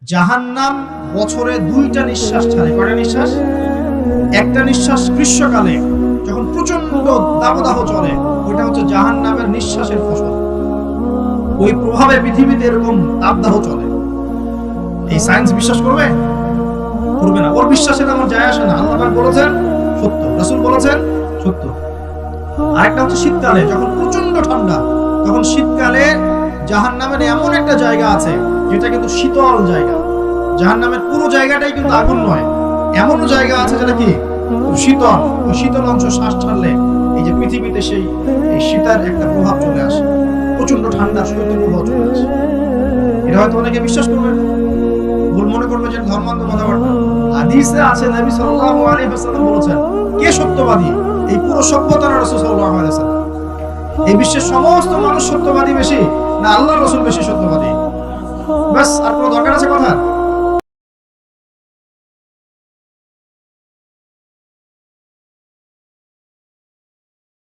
জাহান্নাম বছরে 2টা নিঃশ্বাস ছাড়ে। কয়টা নিঃশ্বাস? একটা নিঃশ্বাস গ্রীষ্মকালে যখন প্রচন্ড দাবদাহ চলে, ওইটা হচ্ছে জাহান্নামের নিঃশ্বাসের ফসল। ওই প্রভাবে পৃথিবীতে এরকম দাবদাহ চলে। এই সায়েন্স বিশ্বাস করবে? করবে না। ওর বিশ্বাসের আমার যায় আসে না। আল্লাহ পাক বলেছেন সত্য, রাসূল বলেছেন সত্য। আরেকটা হচ্ছে শীতকালে যখন প্রচন্ড ঠান্ডা, তখন শীতকালে জাহান্নামের এমন একটা জায়গা আছে যেটা কিন্তু শীতল জায়গা। জাহান্নামের পুরো জায়গাটাই কিন্তু আগুন নয়, এমনও জায়গা আছে যেটা কি খুব শীতল। ওই শীতল অংশ শ্বাস ছাড়লে এই যে পৃথিবীতে সেই এই শীতের একটা প্রভাব চলে আসে, প্রচন্ড ঠান্ডা শৈত্য প্রভাব চলে আসে। এটা হয়তো অনেকে বিশ্বাস করবে, ভুল মনে করবে যে ধর্মান্ধ কথাবার্তা। হাদিসে আছে নবী সাল্লাল্লাহু আলাইহি ওয়াসাল্লাম বলেছেন, কে সত্যবাদী? এই পুরো সভ্যতার রাসূল সাল্লাল্লাহু আলাইহি ওয়াসাল্লাম। এই বিশ্বের সমস্ত মানুষ সত্যবাদী বেশি না আল্লাহর রাসূল বেশি সত্যবাদী? বাস, আর কোনো দরকার আছে কথা?